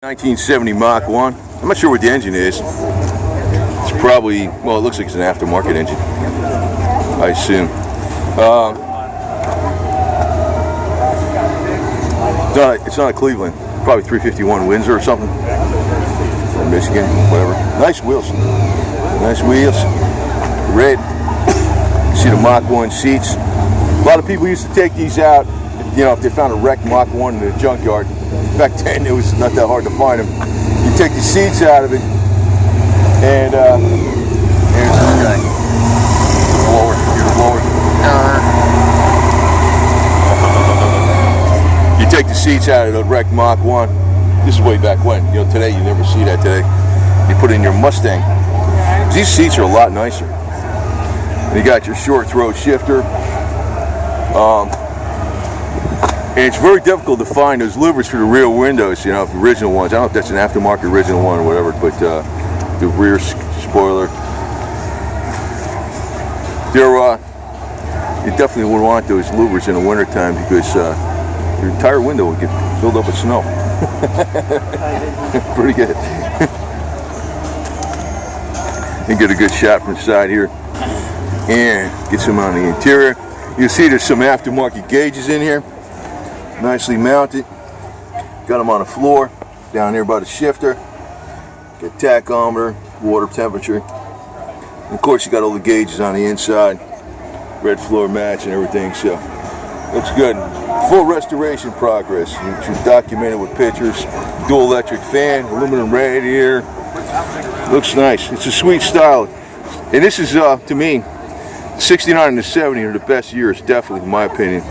1970 Mach 1. I'm not sure what the engine is. It's probably, well, it looks like it's an aftermarket engine, I assume. It's not a Cleveland. Probably 351 Windsor or something. Or Michigan, whatever. Nice wheels. Nice wheels. Red. You see the Mach 1 seats. A lot of people used to take these out, you know, if they found a wrecked Mach 1 in the junkyard. Back then it was not that hard to find them. You take the seats out of it, and here's this guy. The blower. Here's the blower. You take the seats out of the wrecked Mach 1. This is way back when. You know, today you never see that today. You put it in your Mustang. These seats are a lot nicer. And you got your short throw shifter. And it's very difficult to find those louvers for the rear windows, you know, the original ones. I don't know if that's an aftermarket original one or whatever, but the rear spoiler. You definitely would want those louvers in the wintertime because your entire window would get filled up with snow. Pretty good. And get a good shot from the side here. And get some on the interior. You'll see there's some aftermarket gauges in here. Nicely mounted. Got them on the floor, down here by the shifter. Got tachometer, water temperature. And of course you got all the gauges on the inside. Red floor mats and everything, so looks good. Full restoration progress, which is documented with pictures. Dual electric fan, aluminum radiator. Looks nice. It's a sweet style. And this is, to me, 69 and the 70 are the best years, definitely, in my opinion.